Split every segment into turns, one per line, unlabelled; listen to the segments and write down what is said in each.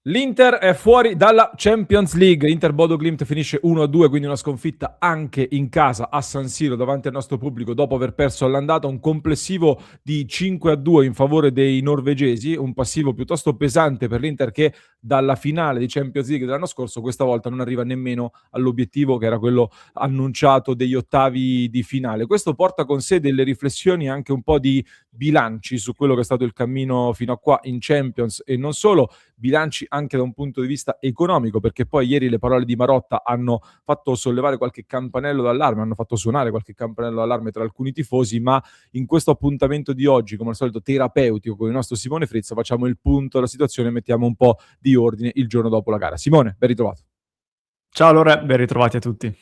L'Inter è fuori dalla Champions League. L'Inter Bodo Glimt finisce 1-2, quindi una sconfitta anche in casa a San Siro davanti al nostro pubblico dopo aver perso all'andata, un complessivo di 5-2 in favore dei norvegesi, un passivo piuttosto pesante per l'Inter che dalla finale di Champions League dell'anno scorso questa volta non arriva nemmeno all'obiettivo che era quello annunciato degli ottavi di finale. Questo porta con sé delle riflessioni, anche un po' di bilanci su quello che è stato il cammino fino a qua in Champions e non solo, bilanci anche da un punto di vista economico, perché poi ieri le parole di Marotta hanno fatto sollevare qualche campanello d'allarme, hanno fatto suonare qualche campanello d'allarme tra alcuni tifosi, ma in questo appuntamento di oggi, come al solito terapeutico con il nostro Simone Frizza, facciamo il punto della situazione e mettiamo un po' di ordine il giorno dopo la gara. Simone, ben ritrovato.
Ciao Lore, ben ritrovati a tutti.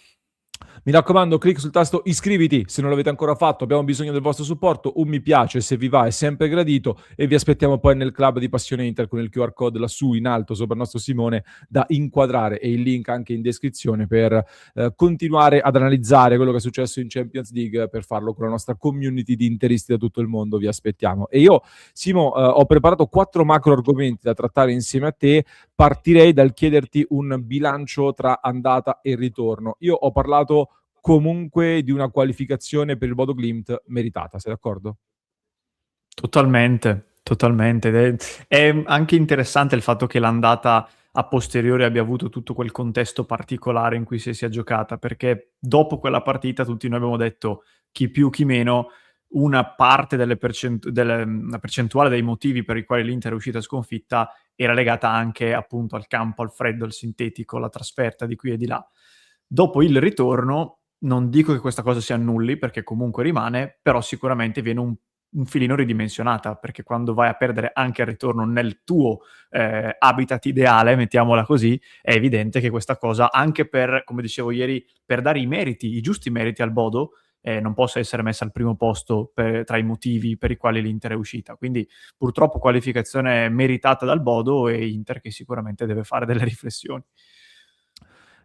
Mi raccomando, clic sul tasto iscriviti se non l'avete ancora fatto, abbiamo bisogno del vostro supporto, un mi piace se vi va è sempre gradito e vi aspettiamo poi nel club di Passione Inter con il QR code lassù in alto sopra il nostro Simone da inquadrare e il link anche in descrizione per continuare ad analizzare quello che è successo in Champions League, per farlo con la nostra community di interisti da tutto il mondo, vi aspettiamo. E io, Simo, ho preparato 4 macro argomenti da trattare insieme a te. Partirei dal chiederti un bilancio tra andata e ritorno. Io ho parlato comunque di una qualificazione per il Bodo Glimt meritata, sei d'accordo?
Totalmente, totalmente. È anche interessante il fatto che l'andata a posteriori abbia avuto tutto quel contesto particolare in cui si è giocata, perché dopo quella partita tutti noi abbiamo detto chi più, chi meno, una parte una percentuale dei motivi per i quali l'Inter è uscita sconfitta era legata anche appunto al campo, al freddo, al sintetico, alla trasferta di qui e di là. Dopo il ritorno, non dico che questa cosa si annulli, perché comunque rimane, però sicuramente viene un filino ridimensionata, perché quando vai a perdere anche al ritorno nel tuo habitat ideale, mettiamola così, è evidente che questa cosa, anche per, come dicevo ieri, per dare i meriti, i giusti meriti al Bodo, non possa essere messa al primo posto tra i motivi per i quali l'Inter è uscita. Quindi purtroppo qualificazione meritata dal Bodo e Inter che sicuramente deve fare delle riflessioni.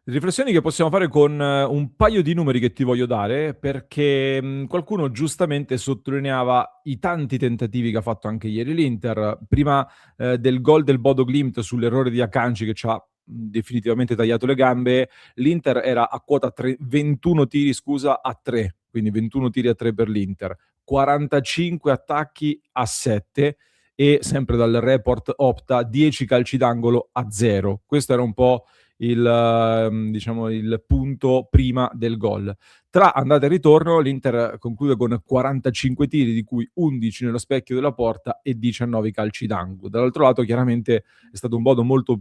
Riflessioni che possiamo fare con un paio di numeri che ti voglio dare, perché qualcuno giustamente sottolineava i tanti tentativi che ha fatto anche ieri l'Inter. Prima del gol del Bodo Glimt sull'errore di Akanji che ci ha definitivamente tagliato le gambe, l'Inter era a quota 21 tiri, scusa, a 3, quindi 21 tiri a 3 per l'Inter, 45 attacchi a 7 e sempre dal report Opta 10 calci d'angolo a 0. Questo era un po' diciamo, il punto prima del gol. Tra andata e ritorno l'Inter conclude con 45 tiri, di cui 11 nello specchio della porta e 19 calci d'angolo. Dall'altro lato chiaramente è stato un Bodo molto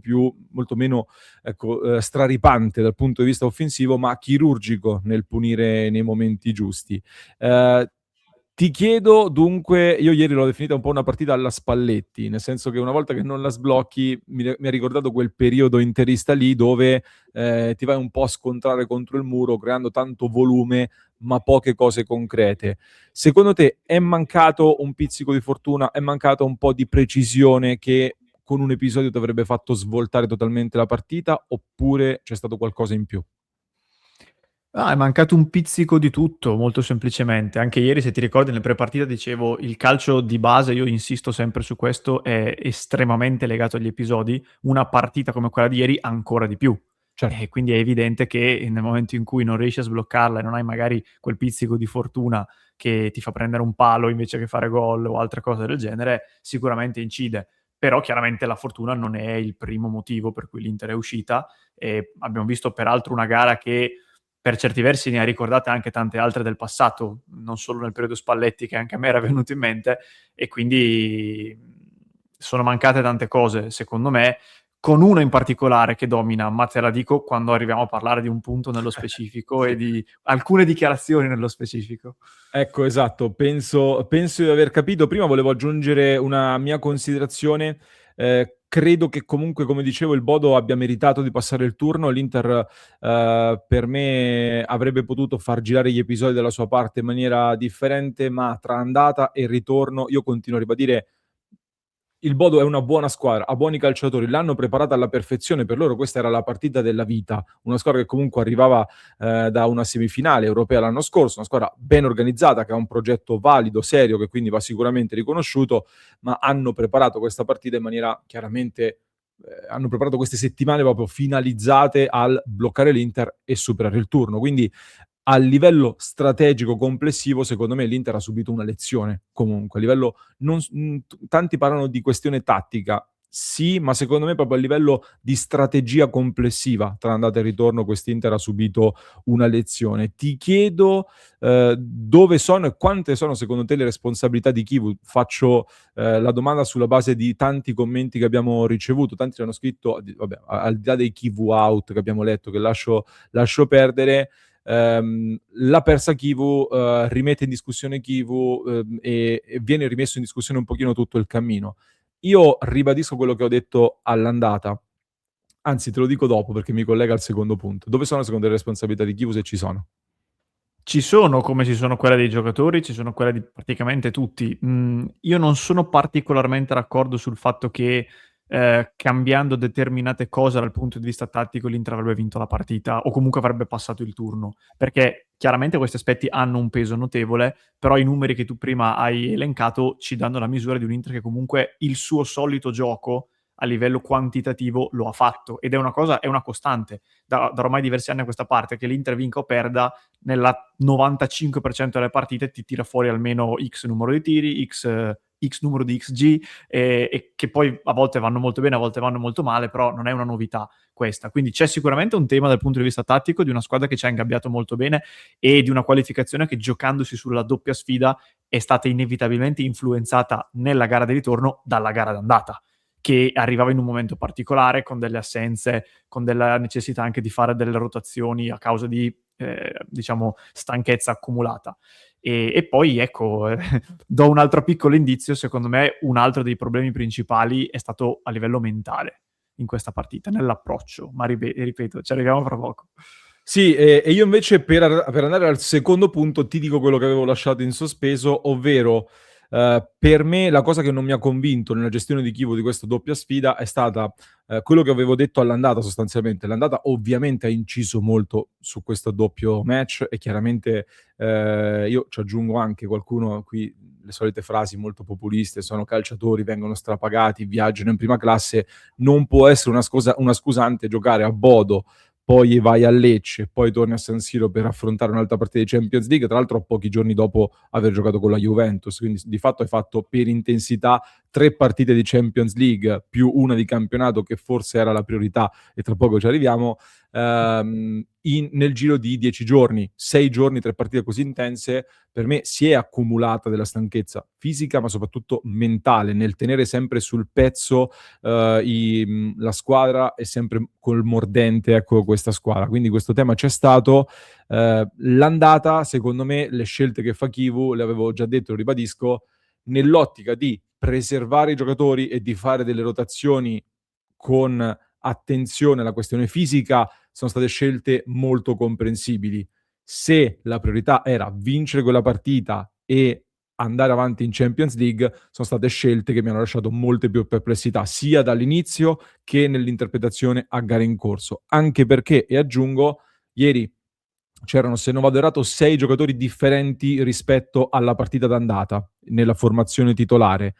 meno ecco, straripante dal punto di vista offensivo, ma chirurgico nel punire nei momenti giusti. Ti chiedo dunque, io ieri l'ho definita un po' una partita alla Spalletti, nel senso che una volta che non la sblocchi mi ha ricordato quel periodo interista lì dove ti vai un po' a scontrare contro il muro creando tanto volume ma poche cose concrete. Secondo te è mancato un pizzico di fortuna, è mancato un po' di precisione che con un episodio ti avrebbe fatto svoltare totalmente la partita, oppure c'è stato qualcosa in più?
Ah, è mancato un pizzico di tutto, molto semplicemente. Anche ieri, se ti ricordi, nel pre-partita dicevo il calcio di base, io insisto sempre su questo, è estremamente legato agli episodi. Una partita come quella di ieri ancora di più.
Certo.
E quindi è evidente che nel momento in cui non riesci a sbloccarla e non hai magari quel pizzico di fortuna che ti fa prendere un palo invece che fare gol o altre cose del genere, sicuramente incide. Però chiaramente la fortuna non è il primo motivo per cui l'Inter è uscita. E abbiamo visto peraltro una gara che per certi versi ne ha ricordate anche tante altre del passato, non solo nel periodo Spalletti, che anche a me era venuto in mente, e quindi sono mancate tante cose, secondo me, con una in particolare che domina, ma te la dico quando arriviamo a parlare di un punto nello specifico
Sì.
e di alcune dichiarazioni nello specifico.
Ecco, esatto, penso di aver capito. Prima volevo aggiungere una mia considerazione. Credo che comunque, come dicevo, il Bodo abbia meritato di passare il turno. L'Inter, per me, avrebbe potuto far girare gli episodi dalla sua parte in maniera differente, ma tra andata e ritorno io continuo a ribadire il Bodo è una buona squadra, ha buoni calciatori, l'hanno preparata alla perfezione, per loro questa era la partita della vita, una squadra che comunque arrivava da una semifinale europea l'anno scorso, una squadra ben organizzata, che ha un progetto valido, serio, che quindi va sicuramente riconosciuto, ma hanno preparato questa partita in maniera chiaramente hanno preparato queste settimane proprio finalizzate al bloccare l'Inter e superare il turno. Quindi a livello strategico complessivo, secondo me l'Inter ha subito una lezione comunque. A livello tanti parlano di questione tattica. Sì, ma secondo me proprio a livello di strategia complessiva tra andata e ritorno quest'Inter ha subito una lezione. Ti chiedo dove sono e quante sono secondo te le responsabilità di Kivu. Faccio la domanda sulla base di tanti commenti che abbiamo ricevuto. Tanti ci hanno scritto, vabbè, al di là dei Kivu out che abbiamo letto, che lascio perdere, la persa Kivu rimette in discussione Kivu e viene rimesso in discussione un pochino tutto il cammino. Io ribadisco quello che ho detto all'andata, anzi te lo dico dopo perché mi collega al secondo punto. Dove sono secondo le responsabilità di Kivu, se ci sono?
Ci sono, come ci sono quelle dei giocatori, ci sono quelle di praticamente tutti. Io non sono particolarmente d'accordo sul fatto che cambiando determinate cose dal punto di vista tattico l'Inter avrebbe vinto la partita o comunque avrebbe passato il turno, perché chiaramente questi aspetti hanno un peso notevole, però i numeri che tu prima hai elencato ci danno la misura di un Inter che comunque il suo solito gioco a livello quantitativo lo ha fatto ed è una cosa, è una costante da ormai diversi anni a questa parte, che l'Inter vinca o perda nella 95% delle partite ti tira fuori almeno X numero di tiri, X numero di XG e che poi a volte vanno molto bene, a volte vanno molto male, però non è una novità questa. Quindi c'è sicuramente un tema dal punto di vista tattico di una squadra che ci ha ingabbiato molto bene e di una qualificazione che giocandosi sulla doppia sfida è stata inevitabilmente influenzata nella gara di ritorno dalla gara d'andata, che arrivava in un momento particolare, con delle assenze, con della necessità anche di fare delle rotazioni a causa di, diciamo, stanchezza accumulata. E poi, ecco, do un altro piccolo indizio, secondo me un altro dei problemi principali è stato a livello mentale in questa partita, nell'approccio, ma ripeto, ci arriviamo fra poco.
Sì, e io invece per andare al secondo punto ti dico quello che avevo lasciato in sospeso, ovvero per me la cosa che non mi ha convinto nella gestione di Kivu di questa doppia sfida è stata quello che avevo detto all'andata sostanzialmente. L'andata ovviamente ha inciso molto su questo doppio match e chiaramente io ci aggiungo anche qualcuno qui, le solite frasi molto populiste, sono calciatori, vengono strapagati, viaggiano in prima classe, non può essere una scusante giocare a Bodo, poi vai a Lecce, poi torni a San Siro per affrontare un'altra partita di Champions League, tra l'altro pochi giorni dopo aver giocato con la Juventus, quindi di fatto hai fatto per intensità 3 partite di Champions League più una di campionato che forse era la priorità e tra poco ci arriviamo, nel giro di 10 giorni, 6 giorni, 3 partite così intense. Per me si è accumulata della stanchezza fisica ma soprattutto mentale nel tenere sempre sul pezzo la squadra è sempre col mordente, ecco, questa squadra, quindi questo tema c'è stato. L'andata, secondo me, le scelte che fa Kivu, le avevo già detto, lo ribadisco, nell'ottica di preservare i giocatori e di fare delle rotazioni con attenzione alla questione fisica, sono state scelte molto comprensibili. Se la priorità era vincere quella partita e andare avanti in Champions League, sono state scelte che mi hanno lasciato molte più perplessità, sia dall'inizio che nell'interpretazione a gare in corso. Anche perché, e aggiungo, ieri c'erano, se non vado errato, 6 giocatori differenti rispetto alla partita d'andata nella formazione titolare.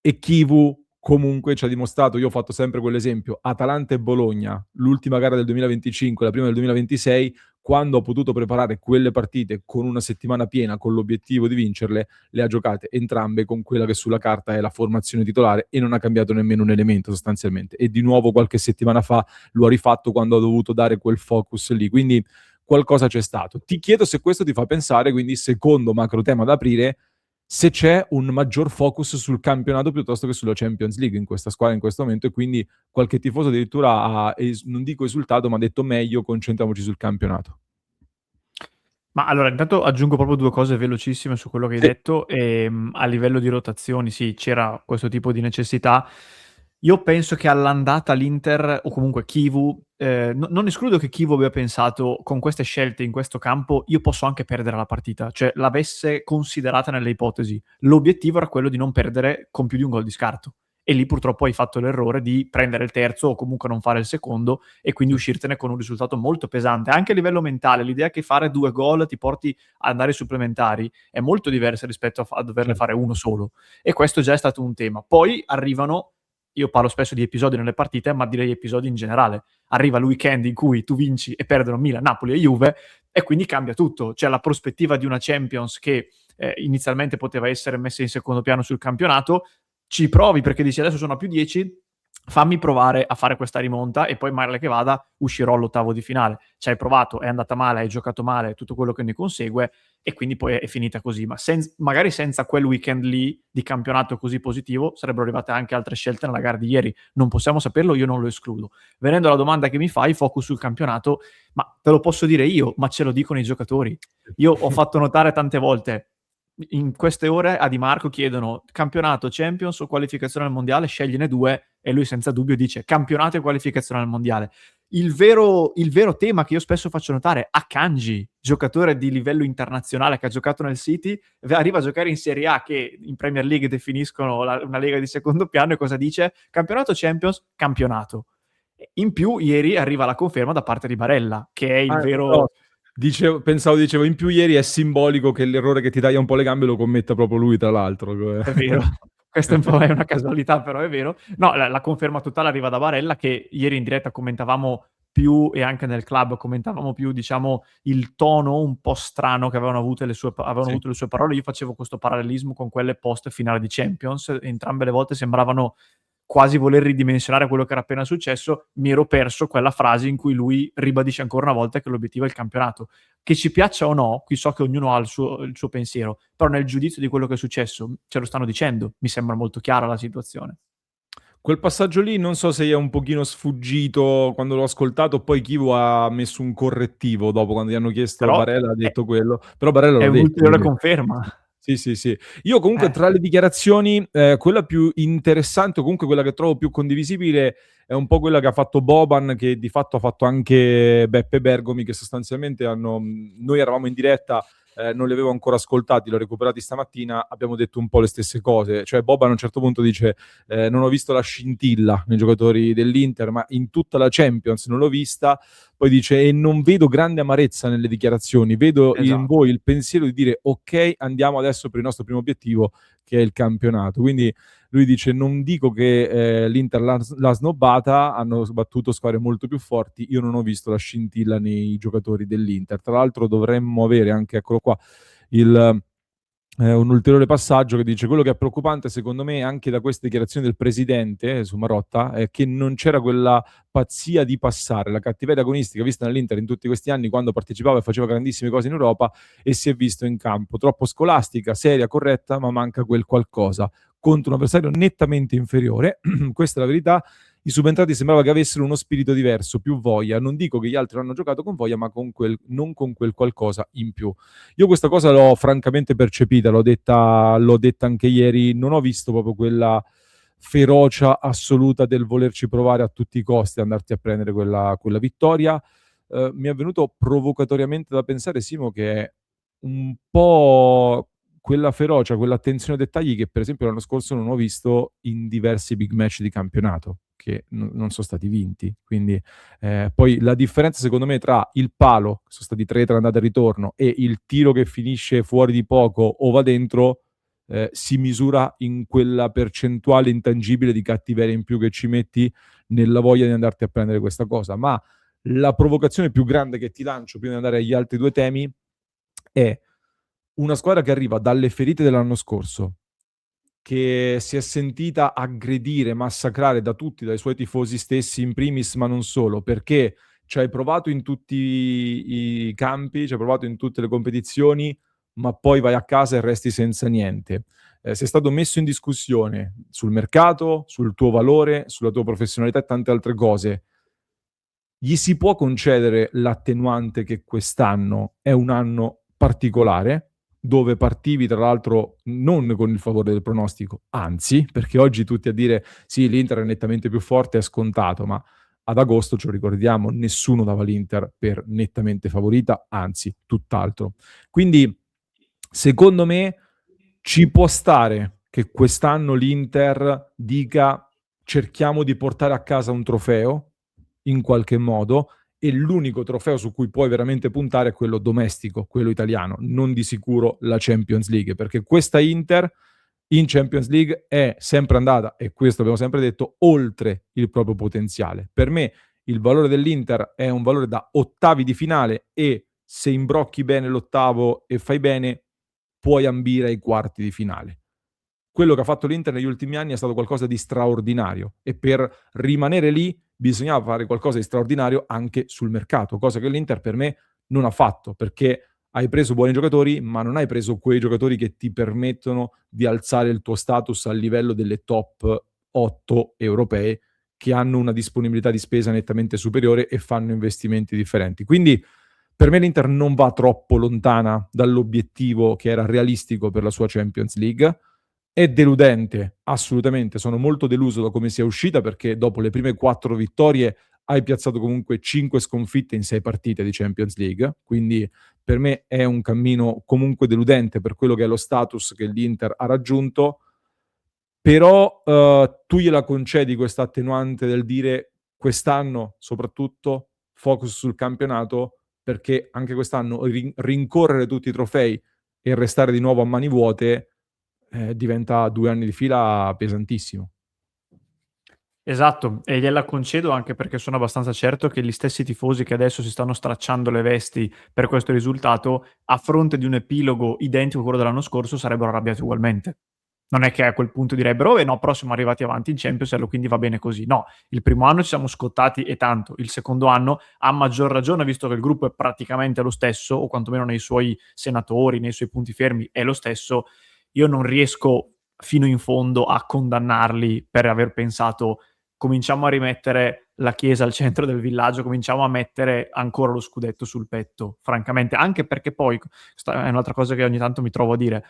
E Kivu comunque ci ha dimostrato, io ho fatto sempre quell'esempio, Atalanta e Bologna, l'ultima gara del 2025, la prima del 2026, quando ho potuto preparare quelle partite con una settimana piena, con l'obiettivo di vincerle, le ha giocate entrambe con quella che sulla carta è la formazione titolare e non ha cambiato nemmeno un elemento sostanzialmente. E di nuovo qualche settimana fa lo ha rifatto quando ha dovuto dare quel focus lì. Quindi qualcosa c'è stato. Ti chiedo se questo ti fa pensare, quindi secondo macro tema da aprire, se c'è un maggior focus sul campionato piuttosto che sulla Champions League in questa squadra in questo momento, e quindi qualche tifoso addirittura ha, non dico esultato, ma ha detto meglio, concentriamoci sul campionato.
Ma allora, intanto aggiungo proprio due cose velocissime su quello che hai
Sì.
detto. A livello di rotazioni, sì, c'era questo tipo di necessità. Io penso che all'andata l'Inter, o comunque Kivu, non escludo che Kivu abbia pensato, con queste scelte in questo campo, io posso anche perdere la partita, cioè l'avesse considerata nelle ipotesi. L'obiettivo era quello di non perdere con più di un gol di scarto. E lì purtroppo hai fatto l'errore di prendere il terzo o comunque non fare il secondo e quindi uscirtene con un risultato molto pesante. Anche a livello mentale, l'idea che fare 2 gol ti porti ad andare ai supplementari è molto diversa rispetto a doverne fare uno solo. E questo già è stato un tema. Poi arrivano io parlo spesso di episodi nelle partite, ma direi episodi in generale. Arriva il weekend in cui tu vinci e perdono Milan, Napoli e Juve, e quindi cambia tutto. Cioè la prospettiva di una Champions che inizialmente poteva essere messa in secondo piano sul campionato, ci provi perché dici adesso sono a più 10, fammi provare a fare questa rimonta e poi male che vada uscirò all'ottavo di finale. Ci hai provato, è andata male, hai giocato male, tutto quello che ne consegue, e quindi poi è finita così. Ma magari senza quel weekend lì di campionato così positivo sarebbero arrivate anche altre scelte nella gara di ieri. Non possiamo saperlo, io non lo escludo. Venendo alla domanda che mi fai, focus sul campionato, ma te lo posso dire io, ma ce lo dicono i giocatori. Io ho fatto notare tante volte, in queste ore a Di Marco chiedono campionato, Champions o qualificazione al mondiale, scegliene due, e lui senza dubbio dice campionato e qualificazione al mondiale. Il vero tema che io spesso faccio notare, Akanji, giocatore di livello internazionale che ha giocato nel City, arriva a giocare in Serie A che in Premier League definiscono una lega di secondo piano, e cosa dice? Campionato, Champions, campionato. In più ieri arriva la conferma da parte di Barella, che è il vero...
No. Dicevo, in più ieri è simbolico che l'errore che ti taglia un po' le gambe lo commetta proprio lui, tra l'altro.
È vero, questa è un po' è una casualità, però è vero. No, la conferma totale arriva da Barella, che ieri in diretta commentavamo più, e anche nel club commentavamo più, diciamo, il tono un po' strano che avevano avuto le sue parole. Io facevo questo parallelismo con quelle post finale di Champions, entrambe le volte sembravano quasi voler ridimensionare quello che era appena successo. Mi ero perso quella frase in cui lui ribadisce ancora una volta che l'obiettivo è il campionato. Che ci piaccia o no, qui so che ognuno ha il suo pensiero, però nel giudizio di quello che è successo ce lo stanno dicendo, mi sembra molto chiara la situazione.
Quel passaggio lì non so se è un pochino sfuggito quando l'ho ascoltato, poi Kivu ha messo un correttivo dopo, quando gli hanno chiesto,
Però
Barella ha detto quello, però Barella
è
l'ha detto.
un'ulteriore conferma.
Sì. Io comunque tra le dichiarazioni, quella più interessante, o comunque quella che trovo più condivisibile, è un po' quella che ha fatto Boban, che di fatto ha fatto anche Beppe Bergomi, che sostanzialmente noi eravamo in diretta, non li avevo ancora ascoltati, l'ho recuperati stamattina, abbiamo detto un po' le stesse cose. Cioè Boban a un certo punto dice non ho visto la scintilla nei giocatori dell'Inter, ma in tutta la Champions non l'ho vista. Poi dice e non vedo grande amarezza nelle dichiarazioni, vedo in voi il pensiero di dire ok, andiamo adesso per il nostro primo obiettivo, che è il campionato. Quindi lui dice non dico che l'Inter l'ha snobbata, hanno battuto squadre molto più forti, io non ho visto la scintilla nei giocatori dell'Inter. Tra l'altro dovremmo avere anche, eccolo qua, un ulteriore passaggio che dice quello che è preoccupante secondo me anche da queste dichiarazioni del presidente su Marotta è che non c'era quella pazzia di passare, la cattiveria agonistica vista nell'Inter in tutti questi anni quando partecipava e faceva grandissime cose in Europa, e si è visto in campo troppo scolastica, seria, corretta, ma manca quel qualcosa contro un avversario nettamente inferiore. Questa è la verità. I subentrati sembrava che avessero uno spirito diverso, più voglia. Non dico che gli altri hanno giocato con voglia, ma non con quel qualcosa in più. Io questa cosa l'ho francamente percepita, l'ho detta anche ieri, non ho visto proprio quella ferocia assoluta del volerci provare a tutti i costi, andarti a prendere quella vittoria. Mi è venuto provocatoriamente da pensare, Simo, che è un po' quella ferocia, quell'attenzione ai dettagli che per esempio l'anno scorso non ho visto in diversi big match di campionato, che non sono stati vinti. Quindi poi la differenza secondo me tra il palo, che sono stati 3 tra andata e ritorno, e il tiro che finisce fuori di poco o va dentro, si misura in quella percentuale intangibile di cattiveria in più che ci metti nella voglia di andarti a prendere questa cosa. Ma la provocazione più grande che ti lancio prima di andare agli altri due temi è una squadra che arriva dalle ferite dell'anno scorso, che si è sentita aggredire, massacrare da tutti, dai suoi tifosi stessi in primis, ma non solo, perché ci hai provato in tutti i campi, ci hai provato in tutte le competizioni, ma poi vai a casa e resti senza niente. Sei stato messo in discussione sul mercato, sul tuo valore, sulla tua professionalità e tante altre cose. Gli si può concedere l'attenuante che quest'anno è un anno particolare, dove partivi tra l'altro non con il favore del pronostico, anzi, perché oggi tutti a dire sì, l'Inter è nettamente più forte è scontato, ma ad agosto, ce lo ricordiamo, nessuno dava l'Inter per nettamente favorita, anzi, tutt'altro. Quindi, secondo me, ci può stare che quest'anno l'Inter dica cerchiamo di portare a casa un trofeo, in qualche modo, e l'unico trofeo su cui puoi veramente puntare è quello domestico, quello italiano, non di sicuro la Champions League, perché questa Inter in Champions League è sempre andata, e questo abbiamo sempre detto, oltre il proprio potenziale. Per me il valore dell'Inter è un valore da ottavi di finale, e se imbrocchi bene l'ottavo e fai bene, puoi ambire ai quarti di finale. Quello che ha fatto l'Inter negli ultimi anni è stato qualcosa di straordinario, e per rimanere lì bisognava fare qualcosa di straordinario anche sul mercato, cosa che l'Inter per me non ha fatto, perché hai preso buoni giocatori, ma non hai preso quei giocatori che ti permettono di alzare il tuo status al livello delle top 8 europee, che hanno una disponibilità di spesa nettamente superiore e fanno investimenti differenti. Quindi per me l'Inter non va troppo lontana dall'obiettivo che era realistico per la sua Champions League. È deludente, assolutamente. Sono molto deluso da come sia uscita, perché dopo le prime 4 vittorie hai piazzato comunque 5 sconfitte in 6 partite di Champions League. Quindi per me è un cammino comunque deludente per quello che è lo status che l'Inter ha raggiunto. Però tu gliela concedi questa attenuante del dire quest'anno soprattutto focus sul campionato, perché anche quest'anno rincorrere tutti i trofei e restare di nuovo a mani vuote diventa 2 anni di fila pesantissimo.
Esatto, e gliela concedo anche perché sono abbastanza certo che gli stessi tifosi che adesso si stanno stracciando le vesti per questo risultato, a fronte di un epilogo identico a quello dell'anno scorso, sarebbero arrabbiati ugualmente. Non è che a quel punto direbbero, oh no, però siamo arrivati avanti in Champions e quindi va bene così. No, il primo anno ci siamo scottati e tanto, il secondo anno, a maggior ragione, visto che il gruppo è praticamente lo stesso, o quantomeno nei suoi senatori, nei suoi punti fermi è lo stesso, io non riesco fino in fondo a condannarli per aver pensato cominciamo a rimettere la chiesa al centro del villaggio, cominciamo a mettere ancora lo scudetto sul petto, francamente, anche perché poi, questa è un'altra cosa che ogni tanto mi trovo a dire,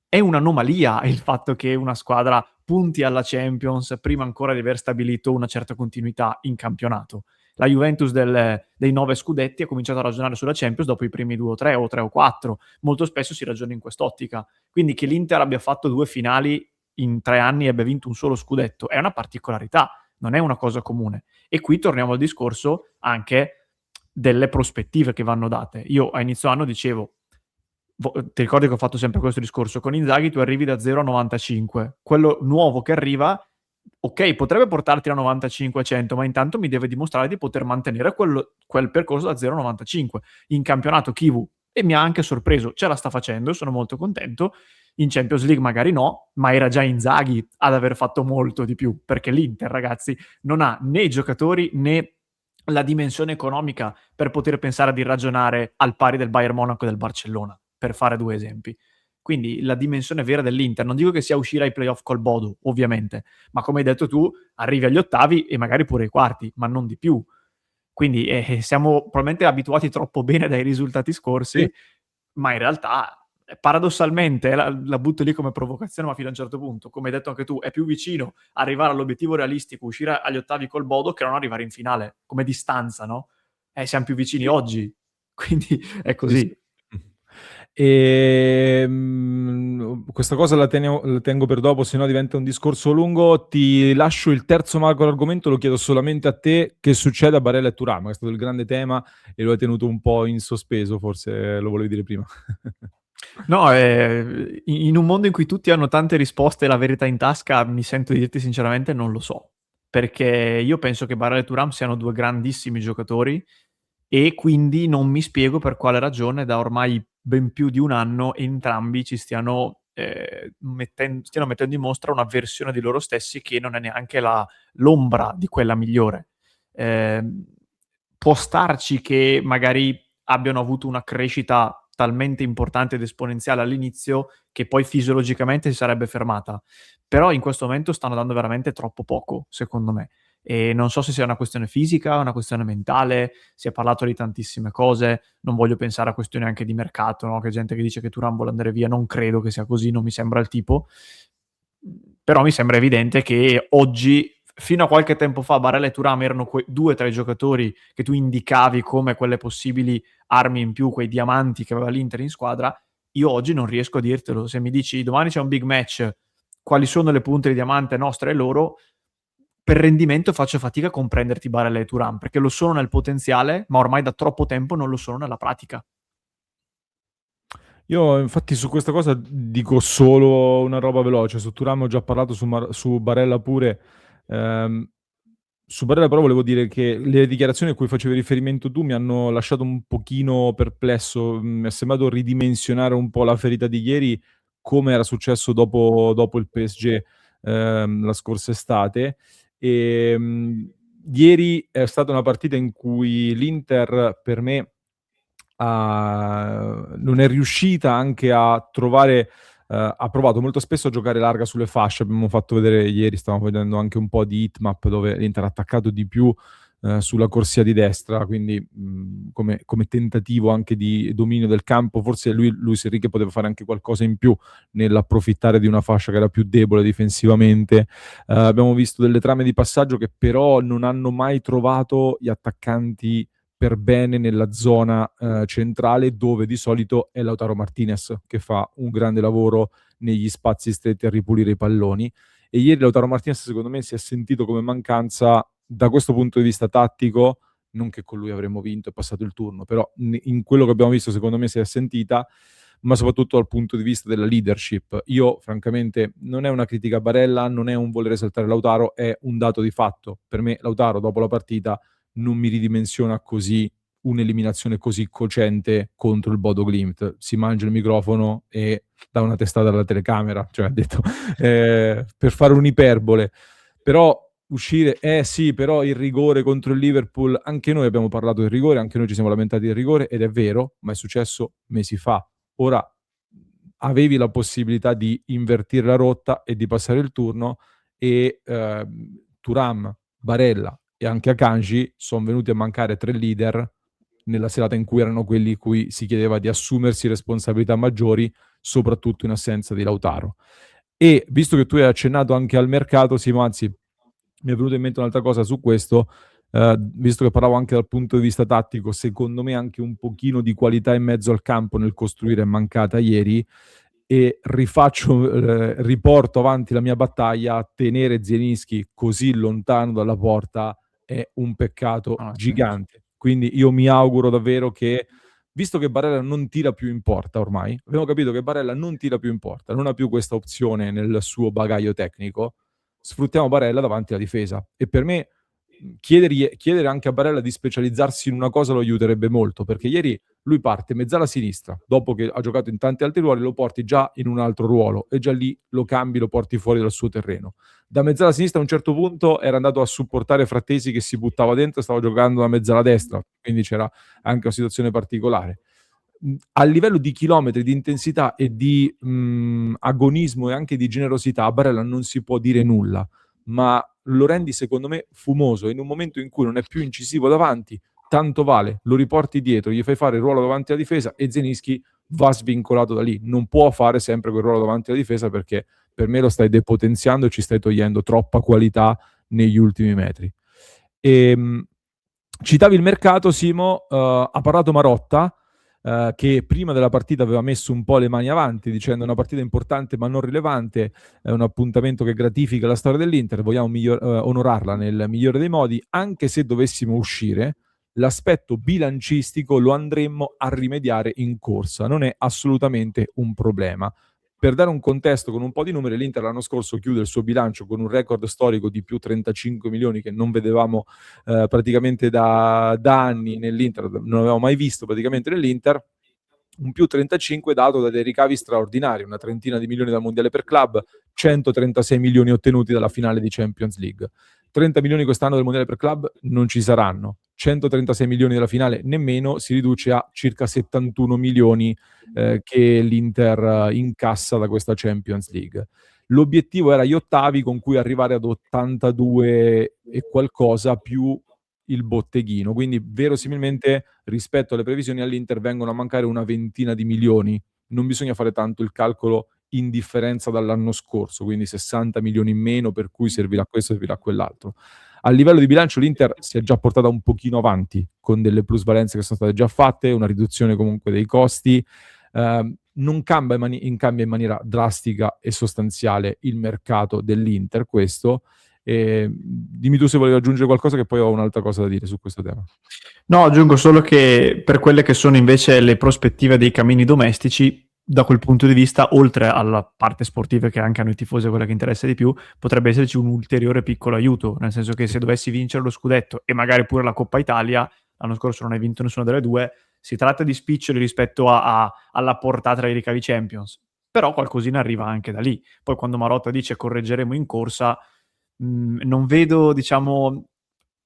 è un'anomalia il fatto che una squadra punti alla Champions prima ancora di aver stabilito una certa continuità in campionato. La Juventus dei 9 scudetti ha cominciato a ragionare sulla Champions dopo i primi 2 o 3 o 3 o 4. Molto spesso si ragiona in quest'ottica. Quindi che l'Inter abbia fatto 2 finali in 3 anni e abbia vinto un solo scudetto è una particolarità, non è una cosa comune. E qui torniamo al discorso anche delle prospettive che vanno date. Io a inizio anno dicevo, ti ricordi che ho fatto sempre questo discorso, con Inzaghi tu arrivi da 0 a 95, quello nuovo che arriva, ok, potrebbe portarti a 95-100, ma intanto mi deve dimostrare di poter mantenere quel percorso da 0 a 95. In campionato Kivu, e mi ha anche sorpreso, ce la sta facendo, sono molto contento. In Champions League magari no, ma era già Inzaghi ad aver fatto molto di più, perché l'Inter, ragazzi, non ha né i giocatori né la dimensione economica per poter pensare di ragionare al pari del Bayern Monaco e del Barcellona, per fare 2 esempi. Quindi la dimensione vera dell'Inter, non dico che sia uscire ai playoff col Bodo, ovviamente, ma come hai detto tu, arrivi agli ottavi e magari pure ai quarti, ma non di più. Quindi siamo probabilmente abituati troppo bene dai risultati scorsi,
Sì.
ma in realtà paradossalmente la butto lì come provocazione, ma fino a un certo punto, come hai detto anche tu, è più vicino arrivare all'obiettivo realistico, uscire agli ottavi col Bodo, che non arrivare in finale, come distanza, no? Siamo più vicini
Sì.
oggi, quindi è così.
Sì. Questa cosa la tengo per dopo, se no diventa un discorso lungo. Ti lascio il terzo mago all'argomento, lo chiedo solamente a te. Che succede a Barella e Thuram? Che è stato il grande tema e lo hai tenuto un po' in sospeso, forse lo volevi dire prima.
No, in un mondo in cui tutti hanno tante risposte e la verità in tasca, mi sento di dirti sinceramente non lo so, perché io penso che Barella e Thuram siano 2 grandissimi giocatori e quindi non mi spiego per quale ragione da ormai ben più di un anno entrambi ci stiano mettendo in mostra una versione di loro stessi che non è neanche l'ombra di quella migliore. Può starci che magari abbiano avuto una crescita talmente importante ed esponenziale all'inizio che poi fisiologicamente si sarebbe fermata, però in questo momento stanno dando veramente troppo poco, secondo me. E non so se sia una questione fisica, una questione mentale, si è parlato di tantissime cose, non voglio pensare a questioni anche di mercato, no? Che gente che dice che Thuram vuole andare via, non credo che sia così, non mi sembra il tipo, però mi sembra evidente che oggi, fino a qualche tempo fa, Barella e Thuram erano 2 tra i giocatori che tu indicavi come quelle possibili armi in più, quei diamanti che aveva l'Inter in squadra. Io oggi non riesco a dirtelo. Se mi dici domani c'è un big match, quali sono le punte di diamante nostre e loro, per rendimento faccio fatica a comprenderti Barella e Thuram, perché lo sono nel potenziale, ma ormai da troppo tempo non lo sono nella pratica.
Io infatti su questa cosa dico solo una roba veloce, su Thuram ho già parlato, su Barella pure. Ehm, Su Barella però volevo dire che le dichiarazioni a cui facevi riferimento tu mi hanno lasciato un pochino perplesso, mi è sembrato ridimensionare un po' la ferita di ieri, come era successo dopo il PSG la scorsa estate. Ieri è stata una partita in cui l'Inter per me non è riuscita anche a trovare, ha provato molto spesso a giocare larga sulle fasce. Abbiamo fatto vedere ieri, stavamo vedendo anche un po' di heatmap dove l'Inter ha attaccato di più sulla corsia di destra, quindi come tentativo anche di dominio del campo. Forse Luis Enrique poteva fare anche qualcosa in più nell'approfittare di una fascia che era più debole difensivamente. Abbiamo visto delle trame di passaggio che però non hanno mai trovato gli attaccanti per bene nella zona centrale, dove di solito è Lautaro Martinez che fa un grande lavoro negli spazi stretti a ripulire i palloni. E ieri Lautaro Martinez secondo me si è sentito come mancanza da questo punto di vista tattico, non che con lui avremmo vinto e passato il turno, però in quello che abbiamo visto secondo me si è sentita, ma soprattutto dal punto di vista della leadership. Io francamente non è una critica a Barella, non è un voler esaltare Lautaro, è un dato di fatto. Per me Lautaro dopo la partita non mi ridimensiona così un'eliminazione così cocente contro il Bodo Glimt. Si mangia il microfono e dà una testata alla telecamera, cioè ha detto per fare un'iperbole. Però uscire, sì, però il rigore contro il Liverpool, anche noi abbiamo parlato del rigore, anche noi ci siamo lamentati del rigore, ed è vero, ma è successo mesi fa. Ora avevi la possibilità di invertire la rotta e di passare il turno, e Thuram, Barella e anche Akanji sono venuti a mancare 3 leader nella serata in cui erano quelli cui si chiedeva di assumersi responsabilità maggiori, soprattutto in assenza di Lautaro. E visto che tu hai accennato anche al mercato, Simo, anzi mi è venuta in mente un'altra cosa su questo, visto che parlavo anche dal punto di vista tattico, secondo me anche un pochino di qualità in mezzo al campo nel costruire è mancata ieri, e riporto avanti la mia battaglia. Tenere Zielinski così lontano dalla porta è un peccato gigante. Quindi io mi auguro davvero che, visto che Barella non tira più in porta ormai, abbiamo capito che Barella non tira più in porta, non ha più questa opzione nel suo bagaglio tecnico, sfruttiamo Barella davanti alla difesa. E per me chiedere anche a Barella di specializzarsi in una cosa lo aiuterebbe molto, perché ieri lui parte mezzala sinistra, dopo che ha giocato in tanti altri ruoli lo porti già in un altro ruolo e già lì lo cambi, lo porti fuori dal suo terreno. Da mezzala sinistra a un certo punto era andato a supportare Frattesi che si buttava dentro e stava giocando da mezzala destra, quindi c'era anche una situazione particolare. A livello di chilometri, di intensità e di agonismo e anche di generosità, a Barella non si può dire nulla, ma lo rendi secondo me fumoso in un momento in cui non è più incisivo davanti. Tanto vale, lo riporti dietro, gli fai fare il ruolo davanti alla difesa e Zielinski va svincolato da lì. Non può fare sempre quel ruolo davanti alla difesa, perché per me lo stai depotenziando e ci stai togliendo troppa qualità negli ultimi metri. Citavi il mercato, Simo, ha parlato Marotta, che prima della partita aveva messo un po' le mani avanti dicendo: una partita importante ma non rilevante, è un appuntamento che gratifica la storia dell'Inter, vogliamo onorarla nel migliore dei modi. Anche se dovessimo uscire, l'aspetto bilancistico lo andremmo a rimediare in corsa, non è assolutamente un problema. Per dare un contesto con un po' di numeri, l'Inter l'anno scorso chiude il suo bilancio con un record storico di più 35 milioni che non vedevamo praticamente da anni nell'Inter, non avevamo mai visto praticamente nell'Inter. Un più 35 dato da dei ricavi straordinari, una trentina di milioni dal mondiale per club, 136 milioni ottenuti dalla finale di Champions League. 30 milioni quest'anno del mondiale per club non ci saranno, 136 milioni della finale nemmeno, si riduce a circa 71 milioni che l'Inter incassa da questa Champions League. L'obiettivo era gli ottavi, con cui arrivare ad 82 e qualcosa più il botteghino, quindi verosimilmente rispetto alle previsioni all'Inter vengono a mancare una ventina di milioni. Non bisogna fare tanto il calcolo in differenza dall'anno scorso, quindi 60 milioni in meno, per cui servirà questo, servirà quell'altro. A livello di bilancio l'Inter si è già portata un pochino avanti con delle plusvalenze che sono state già fatte, una riduzione comunque dei costi. Non cambia in maniera drastica e sostanziale il mercato dell'Inter, questo. Dimmi tu se volevi aggiungere qualcosa, che poi ho un'altra cosa da dire su questo tema.
No, aggiungo solo che per quelle che sono invece le prospettive dei camini domestici, da quel punto di vista, oltre alla parte sportiva che anche a noi tifosi è quella che interessa di più, potrebbe esserci un ulteriore piccolo aiuto, nel senso che se dovessi vincere lo scudetto e magari pure la Coppa Italia, l'anno scorso non hai vinto nessuna delle due, si tratta di spiccioli rispetto alla portata dei ricavi Champions, però qualcosina arriva anche da lì. Poi quando Marotta dice correggeremo in corsa, non vedo, diciamo,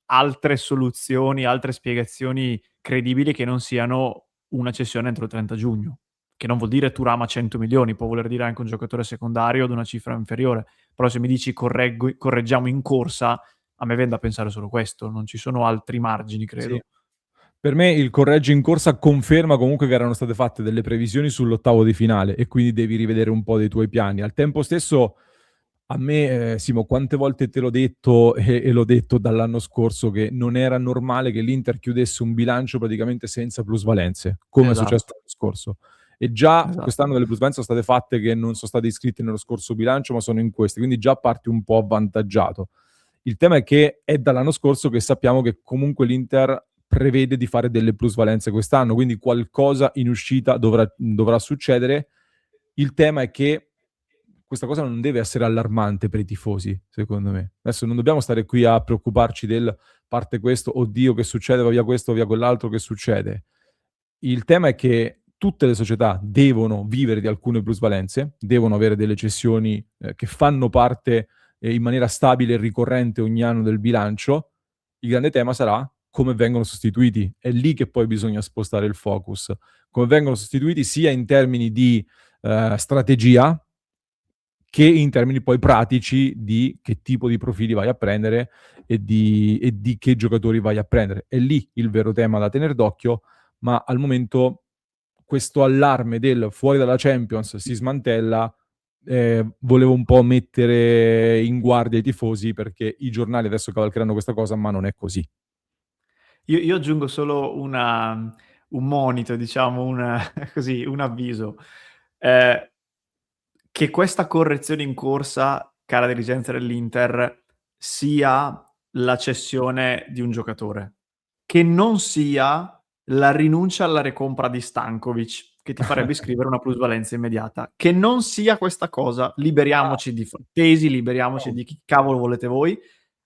altre soluzioni, altre spiegazioni credibili che non siano una cessione entro il 30 giugno, che non vuol dire Thuram a 100 milioni, può voler dire anche un giocatore secondario ad una cifra inferiore, però se mi dici correggiamo in corsa, a me viene da pensare solo questo, non ci sono altri margini, credo.
Sì. Per me il correggio in corsa conferma comunque che erano state fatte delle previsioni sull'ottavo di finale e quindi devi rivedere un po' dei tuoi piani. Al tempo stesso, a me, Simo, quante volte te l'ho detto e l'ho detto dall'anno scorso che non era normale che l'Inter chiudesse un bilancio praticamente senza plusvalenze, come è successo
Esatto,
l'anno scorso. E già
esatto.
quest'anno delle plusvalenze sono state fatte che non sono state iscritte nello scorso bilancio, ma sono in questi, quindi già parti un po' avvantaggiato. Il tema è che è dall'anno scorso che sappiamo che comunque l'Inter prevede di fare delle plusvalenze quest'anno, quindi qualcosa in uscita dovrà succedere. Il tema è che questa cosa non deve essere allarmante per i tifosi, secondo me. Adesso non dobbiamo stare qui a preoccuparci del parte questo, oddio che succede, va via questo, va via quell'altro, che succede. Il tema è che tutte le società devono vivere di alcune plusvalenze, devono avere delle cessioni che fanno parte in maniera stabile e ricorrente ogni anno del bilancio. Il grande tema sarà come vengono sostituiti. È lì che poi bisogna spostare il focus. Come vengono sostituiti sia in termini di strategia che in termini poi pratici di che tipo di profili vai a prendere e di che giocatori vai a prendere. È lì il vero tema da tenere d'occhio, ma al momento questo allarme del fuori dalla Champions si smantella, volevo un po' mettere in guardia i tifosi perché i giornali adesso cavalcheranno questa cosa, ma non è così.
Io aggiungo solo un monito, diciamo, così, un avviso. Eh, che questa correzione in corsa, cara dirigenza dell'Inter, sia la cessione di un giocatore, che non sia la rinuncia alla recompra di Stankovic, che ti farebbe scrivere una plusvalenza immediata, che non sia questa cosa, liberiamoci di Frattesi, liberiamoci di chi cavolo volete voi,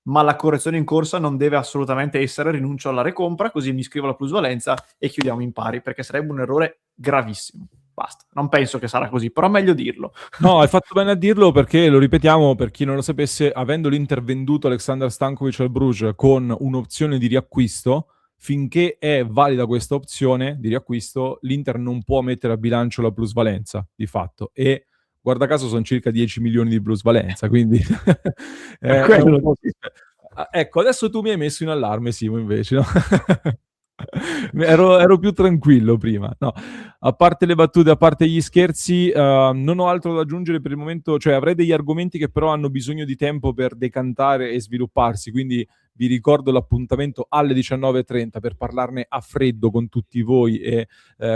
ma la correzione in corsa non deve assolutamente essere rinuncio alla recompra, così mi scrivo la plusvalenza e chiudiamo in pari, perché sarebbe un errore gravissimo. Basta, non penso che sarà così, però è meglio dirlo.
No, hai fatto bene a dirlo perché, lo ripetiamo, per chi non lo sapesse, avendo l'Inter venduto Aleksandar Stankovic al Bruges con un'opzione di riacquisto, finché è valida questa opzione di riacquisto, l'Inter non può mettere a bilancio la plusvalenza, di fatto. E guarda caso sono circa 10 milioni di plusvalenza, quindi è un po'... Ecco, adesso tu mi hai messo in allarme, Simo, invece, no? ero più tranquillo prima. No, a parte le battute, a parte gli scherzi, non ho altro da aggiungere per il momento, cioè avrei degli argomenti che però hanno bisogno di tempo per decantare e svilupparsi, quindi vi ricordo l'appuntamento alle 19:30 per parlarne a freddo con tutti voi e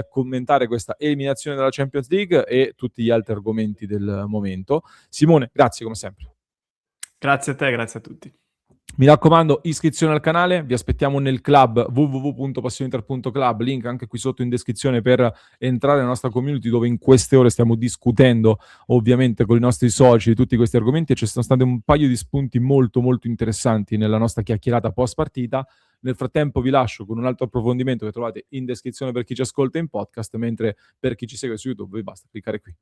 commentare questa eliminazione dalla Champions League e tutti gli altri argomenti del momento. Simone, grazie come sempre.
Grazie a te, grazie a tutti.
Mi raccomando, iscrizione al canale, vi aspettiamo nel club www.passioninter.club, link anche qui sotto in descrizione per entrare nella nostra community dove in queste ore stiamo discutendo ovviamente con i nostri soci di tutti questi argomenti e ci sono stati un paio di spunti molto molto interessanti nella nostra chiacchierata post partita. Nel frattempo vi lascio con un altro approfondimento che trovate in descrizione per chi ci ascolta in podcast, mentre per chi ci segue su YouTube vi basta cliccare qui.